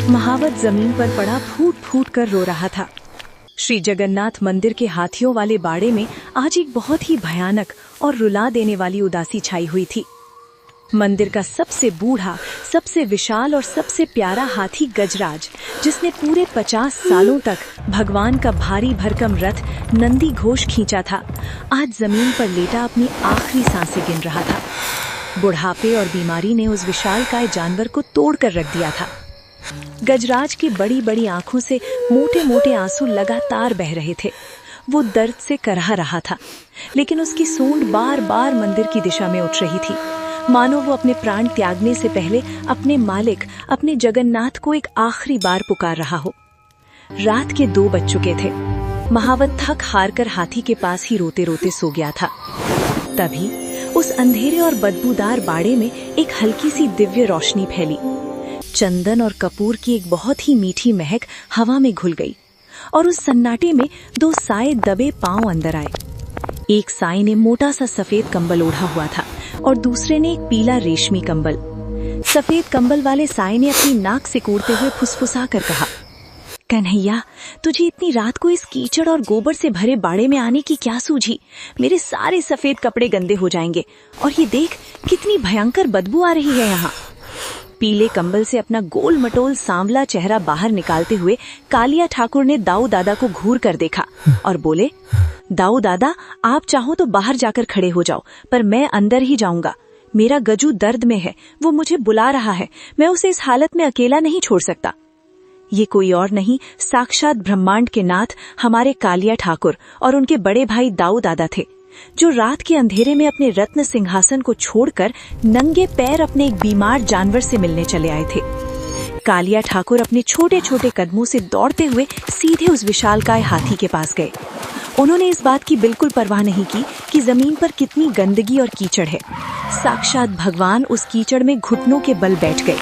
महावत जमीन पर पड़ा फूट फूट कर रो रहा था। श्री जगन्नाथ मंदिर के हाथियों वाले बाड़े में आज एक बहुत ही भयानक और रुला देने वाली उदासी छाई हुई थी। मंदिर का सबसे बूढ़ा, सबसे विशाल और सबसे प्यारा हाथी गजराज, जिसने पूरे 50 सालों तक भगवान का भारी भरकम रथ नंदी घोष खींचा था, आज जमीन पर लेटा अपनी आखिरी सांसें गिन रहा था। बुढ़ापे और बीमारी ने उस विशालकाय जानवर को तोड़ कर रख दिया था। गजराज की बड़ी बड़ी आंखों से मोटे मोटे आंसू लगातार बह रहे थे। वो दर्द से करहा रहा था, लेकिन उसकी सूंड बार बार मंदिर की दिशा में उठ रही थी, मानो वो अपने प्राण त्यागने से पहले अपने मालिक, अपने जगन्नाथ को एक आखिरी बार पुकार रहा हो। रात के 2 बज चुके थे। महावत थक हार कर हाथी के पास ही रोते रोते सो गया था। तभी उस अंधेरे और बदबूदार बाड़े में एक हल्की सी दिव्य रोशनी फैली। चंदन और कपूर की एक बहुत ही मीठी महक हवा में घुल गई और उस सन्नाटे में 2 साए दबे पांव अंदर आए। एक साए ने मोटा सा सफेद कंबल ओढ़ा हुआ था और दूसरे ने एक पीला रेशमी कंबल। सफेद कंबल वाले साए ने अपनी नाक सिकोड़ते हुए फुसफुसा कर कहा, कन्हैया, तुझे इतनी रात को इस कीचड़ और गोबर से भरे बाड़े में आने की क्या सूझी? मेरे सारे सफेद कपड़े गंदे हो जाएंगे और ये देख कितनी भयंकर बदबू आ रही है यहाँ। पीले कंबल से अपना गोल मटोल सांवला चेहरा बाहर निकालते हुए कालिया ठाकुर ने दाऊ दादा को घूर कर देखा और बोले, दाऊ दादा, आप चाहो तो बाहर जाकर खड़े हो जाओ, पर मैं अंदर ही जाऊंगा। मेरा गजू दर्द में है, वो मुझे बुला रहा है, मैं उसे इस हालत में अकेला नहीं छोड़ सकता। ये कोई और नहीं, साक्षात ब्रह्मांड के नाथ हमारे कालिया ठाकुर और उनके बड़े भाई दाऊ दादा थे, जो रात के अंधेरे में अपने रत्न सिंहासन को छोड़कर नंगे पैर अपने एक बीमार जानवर से मिलने चले आए थे। कालिया ठाकुर अपने छोटे छोटे कदमों से दौड़ते हुए सीधे उस विशालकाय हाथी के पास गए। उन्होंने इस बात की बिल्कुल परवाह नहीं की कि जमीन पर कितनी गंदगी और कीचड़ है। साक्षात भगवान उस कीचड़ में घुटनों के बल बैठ गए।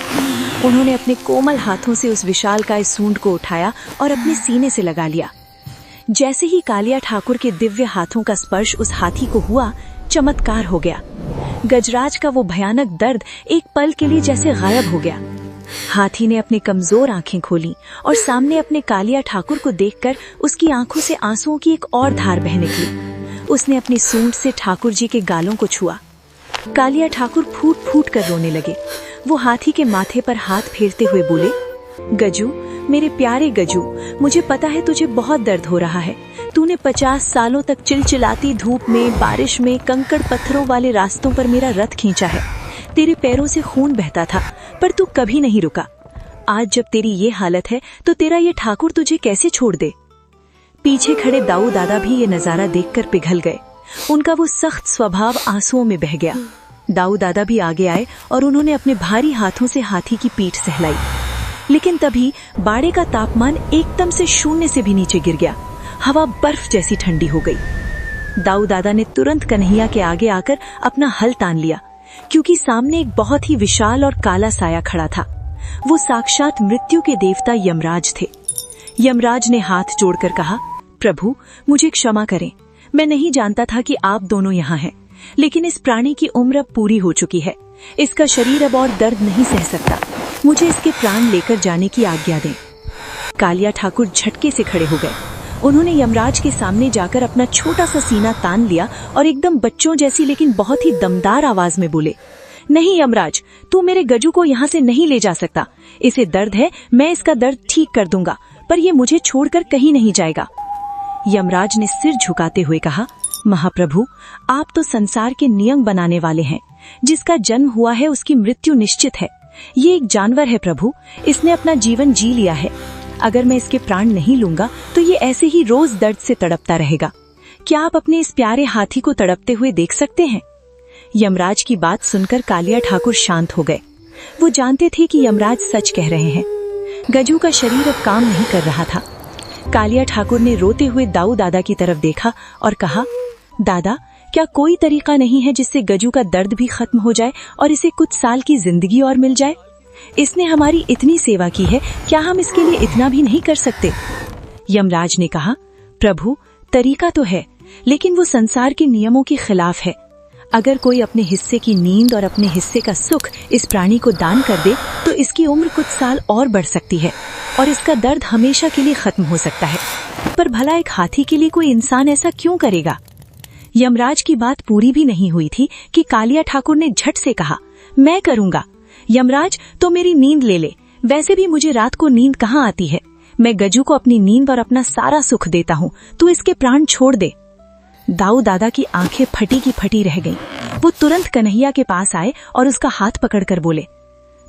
उन्होंने अपने कोमल हाथों से उस विशालकाय सूंड को उठाया और अपने सीने से लगा लिया। जैसे ही कालिया ठाकुर के दिव्य हाथों का स्पर्श उस हाथी को हुआ, चमत्कार हो गया। गजराज का वो भयानक दर्द एक पल के लिए जैसे गायब हो गया। हाथी ने अपनी कमजोर आंखें खोली और सामने अपने कालिया ठाकुर को देखकर उसकी आंखों से आंसुओं की एक और धार बह निकली। उसने अपनी सूंड से ठाकुर जी के गालों को छुआ। कालिया ठाकुर फूट फूट कर रोने लगे। वो हाथी के माथे पर हाथ फेरते हुए बोले, गजू, मेरे प्यारे गजू, मुझे पता है तुझे बहुत दर्द हो रहा है। तूने 50 सालों तक चिलचिलाती धूप में, बारिश में, कंकड़ पत्थरों वाले रास्तों पर मेरा रथ खींचा है। तेरे पैरों से खून बहता था, पर तू कभी नहीं रुका। आज जब तेरी ये हालत है तो तेरा ये ठाकुर तुझे कैसे छोड़ दे? पीछे खड़े दाऊ दादा भी ये नजारा देखकर पिघल गए। उनका वो सख्त स्वभाव आंसुओं में बह गया। दाऊ दादा भी आगे आए और उन्होंने अपने भारी हाथों से हाथी की पीठ सहलाई। लेकिन तभी बाड़े का तापमान एकदम से 0 से भी नीचे गिर गया। हवा बर्फ जैसी ठंडी हो गई। दाऊ दादा ने तुरंत कन्हैया के आगे आकर अपना हल तान लिया, क्योंकि सामने एक बहुत ही विशाल और काला साया खड़ा था। वो साक्षात मृत्यु के देवता यमराज थे। यमराज ने हाथ जोड़कर कहा, प्रभु, मुझे क्षमा करें। मैं नहीं जानता था कि आप दोनों यहाँ हैं, लेकिन इस प्राणी की उम्र अब पूरी हो चुकी है। इसका शरीर अब और दर्द नहीं सह सकता। मुझे इसके प्राण लेकर जाने की आज्ञा दें। कालिया ठाकुर झटके से खड़े हो गए। उन्होंने यमराज के सामने जाकर अपना छोटा सा सीना तान लिया और एकदम बच्चों जैसी लेकिन बहुत ही दमदार आवाज में बोले, नहीं यमराज, तू मेरे गजू को यहाँ से नहीं ले जा सकता। इसे दर्द है, मैं इसका दर्द ठीक कर दूंगा, पर ये मुझे छोड़कर कहीं नहीं जाएगा। यमराज ने सिर झुकाते हुए कहा, महाप्रभु, आप तो संसार के नियम बनाने वाले हैं। जिसका जन्म हुआ है उसकी मृत्यु निश्चित है। ये एक जानवर है प्रभु, इसने अपना जीवन जी लिया है। अगर मैं इसके प्राण नहीं लूंगा तो ये ऐसे ही रोज दर्द से तड़पता रहेगा। क्या आप अपने इस प्यारे हाथी को तड़पते हुए देख सकते हैं? यमराज की बात सुनकर कालिया ठाकुर शांत हो गए। वो जानते थे कि यमराज सच कह रहे हैं। गजू का शरीर अब काम नहीं कर रहा था। कालिया ठाकुर ने रोते हुए दाऊ दादा की तरफ देखा और कहा, दादा, क्या कोई तरीका नहीं है जिससे गजू का दर्द भी खत्म हो जाए और इसे कुछ साल की जिंदगी और मिल जाए? इसने हमारी इतनी सेवा की है, क्या हम इसके लिए इतना भी नहीं कर सकते? यमराज ने कहा, प्रभु, तरीका तो है, लेकिन वो संसार के नियमों के खिलाफ है। अगर कोई अपने हिस्से की नींद और अपने हिस्से का सुख इस प्राणी को दान कर दे तो इसकी उम्र कुछ साल और बढ़ सकती है और इसका दर्द हमेशा के लिए खत्म हो सकता है। पर भला एक हाथी के लिए कोई इंसान ऐसा क्यों करेगा? यमराज की बात पूरी भी नहीं हुई थी कि कालिया ठाकुर ने झट से कहा, मैं करूंगा। यमराज, तो मेरी नींद ले ले। वैसे भी मुझे रात को नींद कहाँ आती है। मैं गजू को अपनी नींद और अपना सारा सुख देता हूँ, तू इसके प्राण छोड़ दे। दाऊ दादा की आंखें फटी की फटी रह गईं। वो तुरंत कन्हैया के पास आए और उसका हाथ पकड़कर बोले,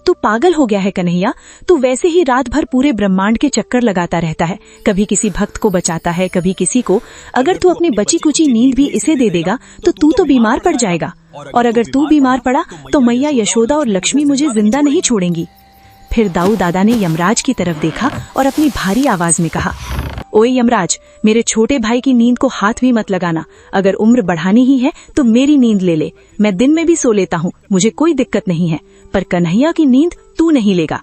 तू पागल हो गया है कन्हैया। तू वैसे ही रात भर पूरे ब्रह्मांड के चक्कर लगाता रहता है, कभी किसी भक्त को बचाता है, कभी किसी को। अगर तू अपनी बची कुची नींद भी इसे दे देगा तो तू तो बीमार पड़ जाएगा, और अगर तू बीमार पड़ा तो मैया यशोदा और लक्ष्मी मुझे जिंदा नहीं छोड़ेंगी। फिर दाऊ दादा ने यमराज की तरफ देखा और अपनी भारी आवाज में कहा, ओए यमराज, मेरे छोटे भाई की नींद को हाथ भी मत लगाना। अगर उम्र बढ़ानी ही है तो मेरी नींद ले ले। मैं दिन में भी सो लेता हूँ, मुझे कोई दिक्कत नहीं है, पर कन्हैया की नींद तू नहीं लेगा।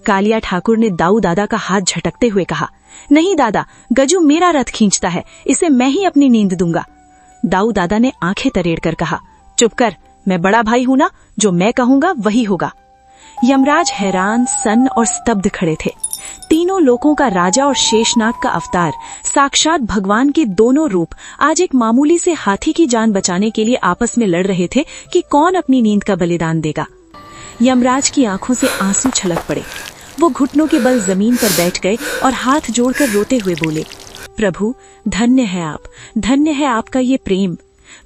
कालिया ठाकुर ने दाऊ दादा का हाथ झटकते हुए कहा, नहीं दादा, गजू मेरा रथ खींचता है, इसे मैं ही अपनी नींद दूंगा। दाऊ दादा ने आंखें तरेड़ कर कहा, चुप कर, मैं बड़ा भाई हूं ना, जो मैं कहूंगा वही होगा। यमराज हैरान, सन्न और स्तब्ध खड़े थे। तीनों लोकों का राजा और शेषनाग का अवतार, साक्षात भगवान के दोनों रूप आज एक मामूली से हाथी की जान बचाने के लिए आपस में लड़ रहे थे कि कौन अपनी नींद का बलिदान देगा। यमराज की आंखों से आंसू छलक पड़े। वो घुटनों के बल जमीन पर बैठ गए और हाथ जोड़कर रोते हुए बोले, प्रभु, धन्य है आप, धन्य है आपका ये प्रेम।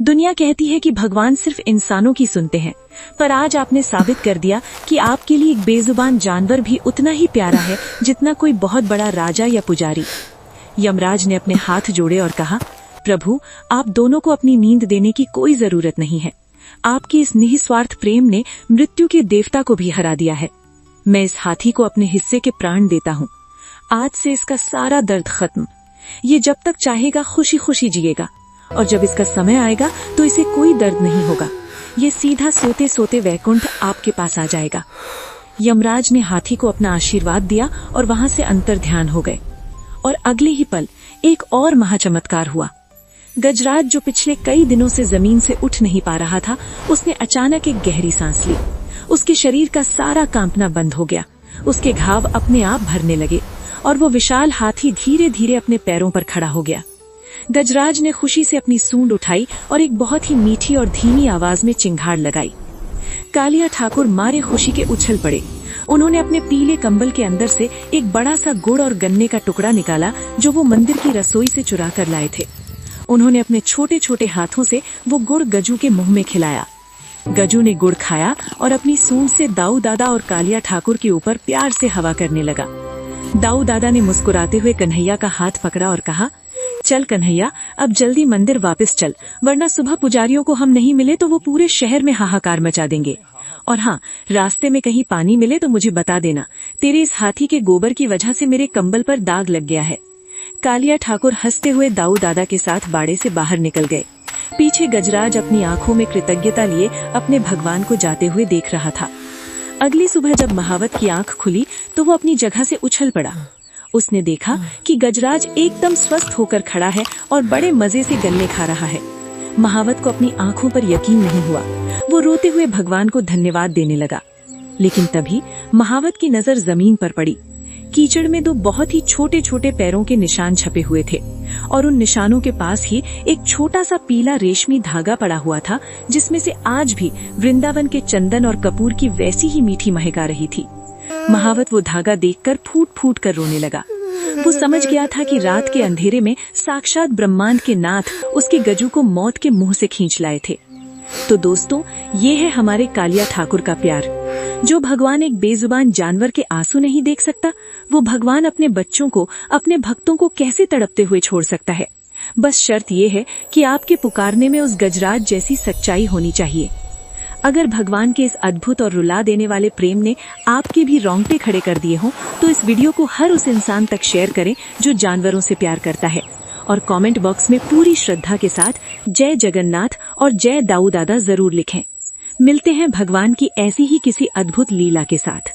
दुनिया कहती है कि भगवान सिर्फ इंसानों की सुनते हैं, पर आज आपने साबित कर दिया कि आपके लिए एक बेजुबान जानवर भी उतना ही प्यारा है जितना कोई बहुत बड़ा राजा या पुजारी। यमराज ने अपने हाथ जोड़े और कहा, प्रभु, आप दोनों को अपनी नींद देने की कोई जरूरत नहीं है। आपकी इस निस्वार्थ प्रेम ने मृत्यु के देवता को भी हरा दिया है। मैं इस हाथी को अपने हिस्से के प्राण देता हूँ। आज से इसका सारा दर्द खत्म। ये जब तक चाहेगा खुशी खुशी जिएगा, और जब इसका समय आएगा तो इसे कोई दर्द नहीं होगा। ये सीधा सोते सोते वैकुंठ आपके पास आ जाएगा। यमराज ने हाथी को अपना आशीर्वाद दिया और वहां से अंतर्ध्यान हो गए। और अगले ही पल एक और महाचमत्कार हुआ। गजराज, जो पिछले कई दिनों से जमीन से उठ नहीं पा रहा था, उसने अचानक एक गहरी सांस ली। उसके शरीर का सारा कांपना बंद हो गया। उसके घाव अपने आप भरने लगे और वो विशाल हाथी धीरे धीरे अपने पैरों पर खड़ा हो गया। गजराज ने खुशी से अपनी सूंड उठाई और एक बहुत ही मीठी और धीमी आवाज में चिंगाड़ लगाई। कालिया ठाकुर मारे खुशी के उछल पड़े। उन्होंने अपने पीले कंबल के अंदर से एक बड़ा सा गुड़ और गन्ने का टुकड़ा निकाला जो वो मंदिर की रसोई से चुरा कर लाए थे। उन्होंने अपने छोटे छोटे हाथों से वो गुड़ गजू के मुंह में खिलाया। गजू ने गुड़ खाया और अपनी सूंड से दाऊ दादा और कालिया ठाकुर के ऊपर प्यार से हवा करने लगा। दाऊ दादा ने मुस्कुराते हुए कन्हैया का हाथ पकड़ा और कहा, चल कन्हैया, अब जल्दी मंदिर वापस चल, वरना सुबह पुजारियों को हम नहीं मिले तो वो पूरे शहर में हाहाकार मचा देंगे। और हाँ, रास्ते में कहीं पानी मिले तो मुझे बता देना। तेरे इस हाथी के गोबर की वजह से मेरे कंबल पर दाग लग गया है। कालिया ठाकुर हंसते हुए दाऊ दादा के साथ बाड़े से बाहर निकल गए। पीछे गजराज अपनी आंखों में कृतज्ञता लिए अपने भगवान को जाते हुए देख रहा था। अगली सुबह जब महावत की आंख खुली तो वो अपनी जगह से उछल पड़ा। उसने देखा कि गजराज एकदम स्वस्थ होकर खड़ा है और बड़े मजे से गन्ने खा रहा है। महावत को अपनी आंखों पर यकीन नहीं हुआ। वो रोते हुए भगवान को धन्यवाद देने लगा। लेकिन तभी महावत की नजर जमीन पर पड़ी। कीचड़ में दो बहुत ही छोटे छोटे पैरों के निशान छपे हुए थे और उन निशानों के पास ही एक छोटा सा पीला रेशमी धागा पड़ा हुआ था, जिसमें से आज भी वृंदावन के चंदन और कपूर की वैसी ही मीठी महक आ रही थी। महावत वो धागा देखकर फूट फूट कर रोने लगा। वो समझ गया था कि रात के अंधेरे में साक्षात ब्रह्मांड के नाथ उसके गजू को मौत के मुंह से खींच लाए थे। तो दोस्तों, ये है हमारे कालिया ठाकुर का प्यार। जो भगवान एक बेजुबान जानवर के आंसू नहीं देख सकता, वो भगवान अपने बच्चों को, अपने भक्तों को कैसे तड़पते हुए छोड़ सकता है। बस शर्त ये है कि आपके पुकारने में उस गजराज जैसी सच्चाई होनी चाहिए। अगर भगवान के इस अद्भुत और रुला देने वाले प्रेम ने आपके भी रोंगटे खड़े कर दिए हों, तो इस वीडियो को हर उस इंसान तक शेयर करें जो जानवरों से प्यार करता है, और कमेंट बॉक्स में पूरी श्रद्धा के साथ जय जगन्नाथ और जय दाऊ दादा जरूर लिखें। मिलते हैं भगवान की ऐसी ही किसी अद्भुत लीला के साथ।